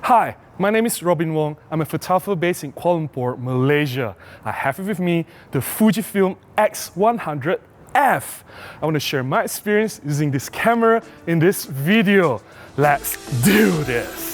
Hi, my name is Robin Wong. I'm a photographer based in Kuala Lumpur, Malaysia. I have with me the Fujifilm X100F. I want to share my experience using this camera in this video. Let's do this!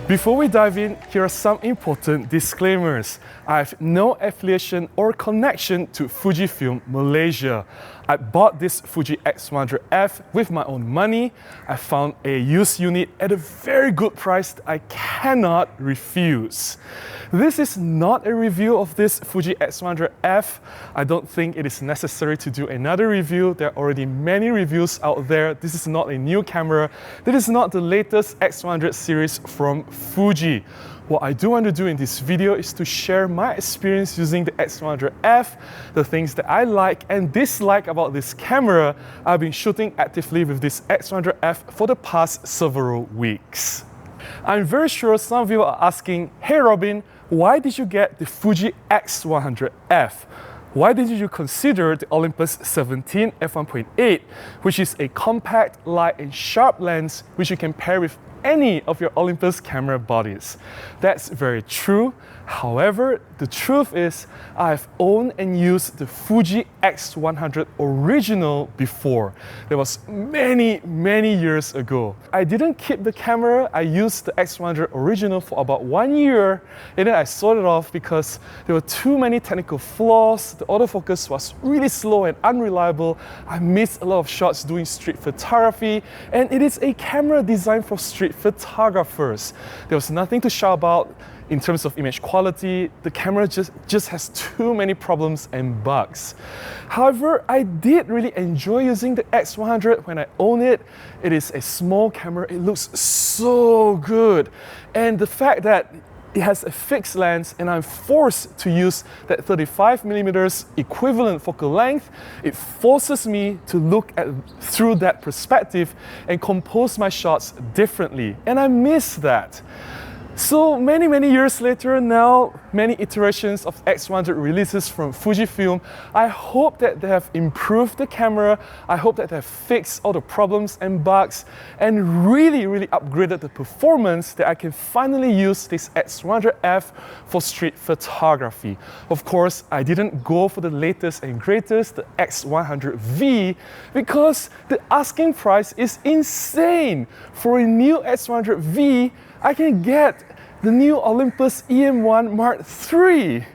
Before we dive in, here are some important disclaimers. I have no affiliation or connection to Fujifilm Malaysia. I bought this Fuji X100F with my own money. I found a used unit at a very good price that I cannot refuse. This is not a review of this Fuji X100F. I don't think it is necessary to do another review. There are already many reviews out there. This is not a new camera. This is not the latest X100 series from Fuji. What I do want to do in this video is to share my experience using the X100F, the things that I like and dislike about this camera. I've been shooting actively with this X100F for the past several weeks. I'm very sure some of you are asking, hey Robin, why did you get the Fuji X100F? Why didn't you consider the Olympus 17 f1.8, which is a compact, light and sharp lens which you can pair with any of your Olympus camera bodies? That's very true. However, the truth is I've owned and used the Fuji X100 original before. That was many years ago. I didn't keep the camera. I used the X100 original for about 1 year and then I sold it off because there were too many technical flaws. The autofocus was really slow and unreliable. I missed a lot of shots doing street photography, and it is a camera designed for street photographers. There was nothing to shout about in terms of image quality. The camera just has too many problems and bugs. However, I did really enjoy using the X100 when I own it. It is a small camera, it looks so good. And the fact that it has a fixed lens and I'm forced to use that 35mm equivalent focal length, it forces me to look through that perspective and compose my shots differently. And I miss that. So many years later now, many iterations of X100 releases from Fujifilm, I hope that they have improved the camera, I hope that they have fixed all the problems and bugs and really upgraded the performance that I can finally use this X100F for street photography. Of course, I didn't go for the latest and greatest, the X100V, because the asking price is insane. For a new X100V, I can get the new Olympus EM1 Mark III.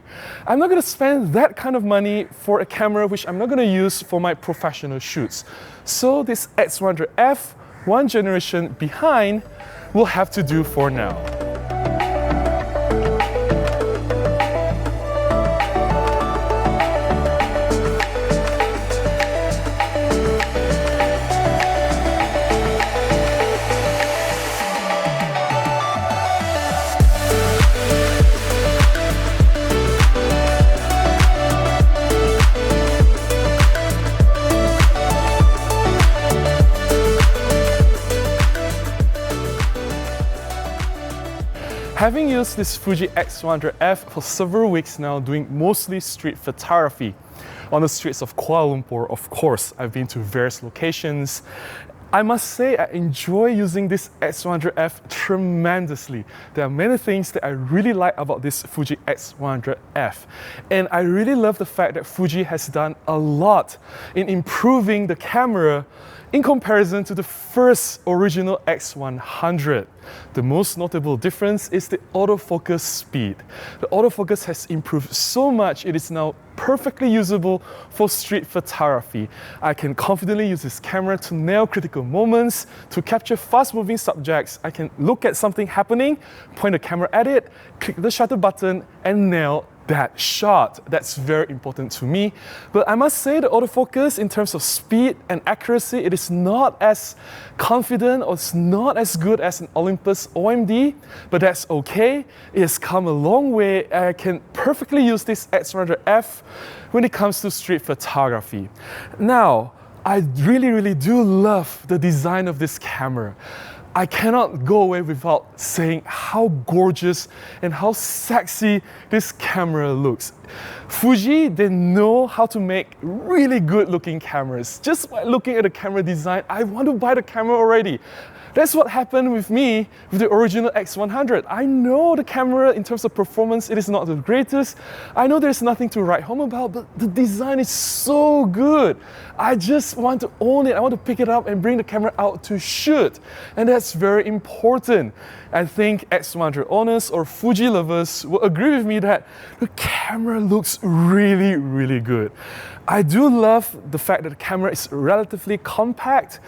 I'm not going to spend that kind of money for a camera which I'm not going to use for my professional shoots. So this X100F, one generation behind, will have to do for now. Having used this Fuji X100F for several weeks now, doing mostly street photography on the streets of Kuala Lumpur, of course, I've been to various locations. I must say I enjoy using this X100F tremendously. There are many things that I really like about this Fuji X100F. And I really love the fact that Fuji has done a lot in improving the camera in comparison to the first original X100. The most notable difference is the autofocus speed. The autofocus has improved so much, it is now perfectly usable for street photography. I can confidently use this camera to nail critical moments, to capture fast-moving subjects. I can look at something happening, point the camera at it, click the shutter button, and nail that shot. That's very important to me. But I must say the autofocus in terms of speed and accuracy, it is not as confident or it's not as good as an Olympus OMD, but that's okay. It has come a long way. I can perfectly use this X100F when it comes to street photography. Now, I really do love the design of this camera. I cannot go away without saying how gorgeous and how sexy this camera looks. Fuji, they know how to make really good looking cameras. Just by looking at the camera design, I want to buy the camera already. That's what happened with me with the original X100. I know the camera in terms of performance, it is not the greatest. I know there's nothing to write home about, but the design is so good. I just want to own it. I want to pick it up and bring the camera out to shoot. And that's very important. I think X100 owners or Fuji lovers will agree with me that the camera looks really, really good. I do love the fact that the camera is relatively compact,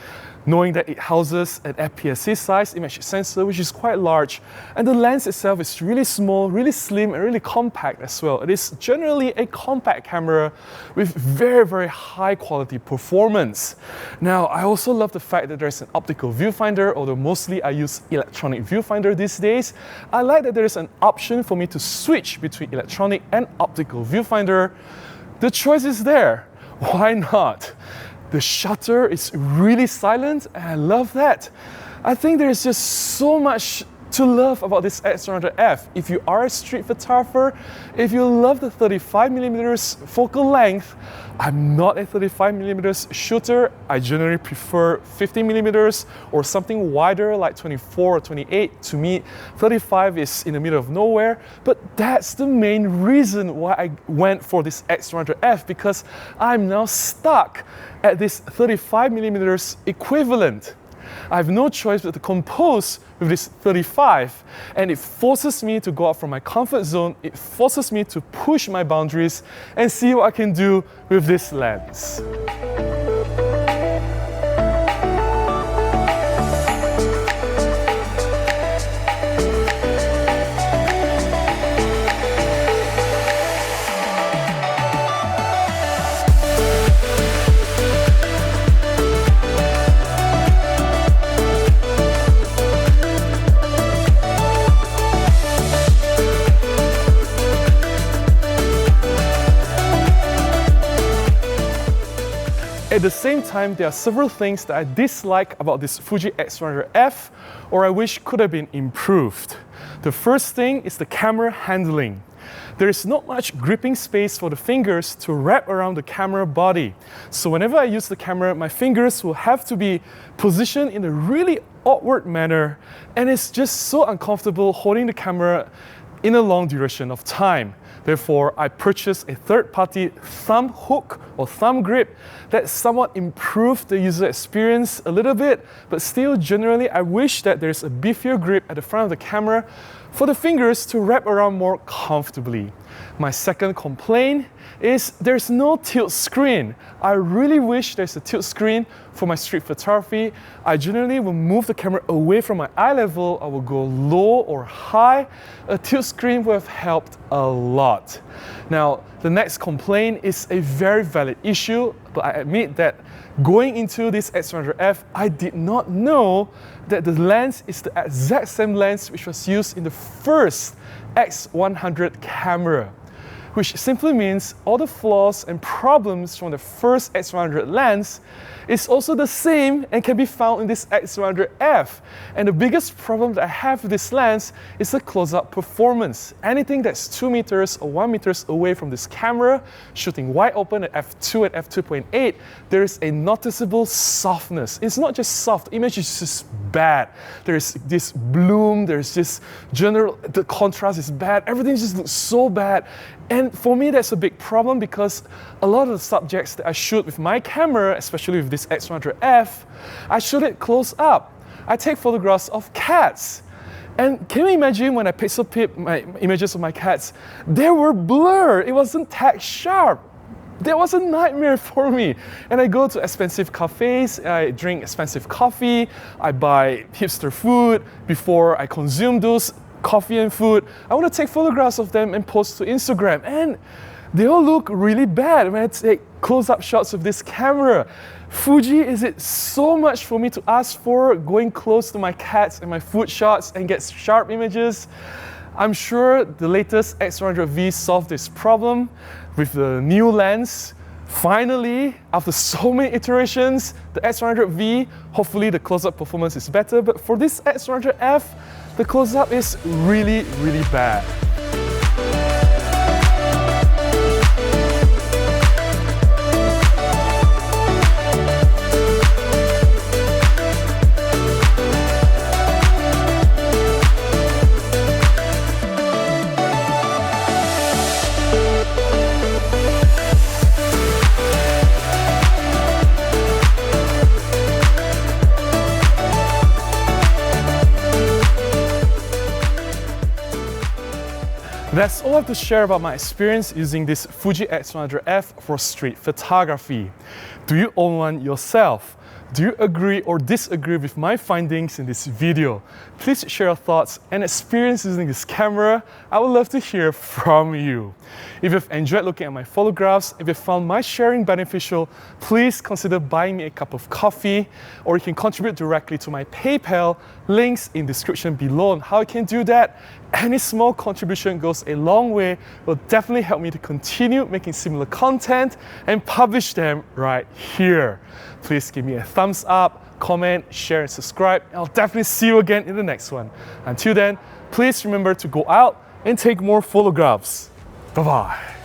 knowing that it houses an APS-C size image sensor, which is quite large, and the lens itself is really small, really slim, and really compact as well. It is generally a compact camera with very, very high quality performance. Now, I also love the fact that there's an optical viewfinder, although mostly I use electronic viewfinder these days. I like that there is an option for me to switch between electronic and optical viewfinder. The choice is there. Why not? The shutter is really silent, and I love that. I think there's just so much to love about this X100F. If you are a street photographer, if you love the 35mm focal length, I'm not a 35mm shooter. I generally prefer 50mm or something wider like 24 or 28. To me, 35 is in the middle of nowhere, but that's the main reason why I went for this X100F, because I'm now stuck at this 35mm equivalent. I have no choice but to compose with this 35, and it forces me to go out from my comfort zone. It forces me to push my boundaries and see what I can do with this lens. At the same time, there are several things that I dislike about this Fuji X100F, or I wish could have been improved. The first thing is the camera handling. There is not much gripping space for the fingers to wrap around the camera body. So whenever I use the camera, my fingers will have to be positioned in a really awkward manner, and it's just so uncomfortable holding the camera in a long duration of time. Therefore, I purchased a third-party thumb hook or thumb grip that somewhat improved the user experience a little bit, but still generally I wish that there's a beefier grip at the front of the camera for the fingers to wrap around more comfortably. My second complaint is there's no tilt screen. I really wish there's a tilt screen for my street photography. I generally will move the camera away from my eye level. I will go low or high. A tilt screen would have helped a lot. Now, the next complaint is a very valid issue, but I admit that going into this X100F, I did not know that the lens is the exact same lens which was used in the first X100 camera, which simply means all the flaws and problems from the first X100 lens is also the same and can be found in this X100F. And the biggest problem that I have with this lens is the close-up performance. Anything that's 2 meters or 1 meters away from this camera, shooting wide open at f2 and f2.8, there is a noticeable softness. It's not just soft, the image is just bad. There's this bloom, there's this general, the contrast is bad, everything just looks so bad. And for me, that's a big problem because a lot of the subjects that I shoot with my camera, especially with this X100F, I shoot it close up. I take photographs of cats. And can you imagine when I pixel peep my images of my cats, they were blurred. It wasn't tack sharp. That was a nightmare for me. And I go to expensive cafes, I drink expensive coffee, I buy hipster food before I consume those coffee and food. I want to take photographs of them and post to Instagram, and they all look really bad when I take close-up shots of this camera. Fuji, is it so much for me to ask for going close to my cats and my food shots and get sharp images? I'm sure the latest X100V solved this problem with the new lens. Finally, after so many iterations, the X100V, hopefully the close-up performance is better, but for this X100F, the close-up is really, really bad. That's all I have to share about my experience using this Fuji X100F for street photography. Do you own one yourself? Do you agree or disagree with my findings in this video? Please share your thoughts and experience using this camera. I would love to hear from you. If you've enjoyed looking at my photographs, if you found my sharing beneficial, please consider buying me a cup of coffee, or you can contribute directly to my PayPal. Links in the description below on how you can do that. Any small contribution goes a long way, will definitely help me to continue making similar content and publish them right here. Please give me a thumbs up, comment, share and subscribe, and I'll definitely see you again in the next one. Until then, please remember to go out and take more photographs. Bye-bye.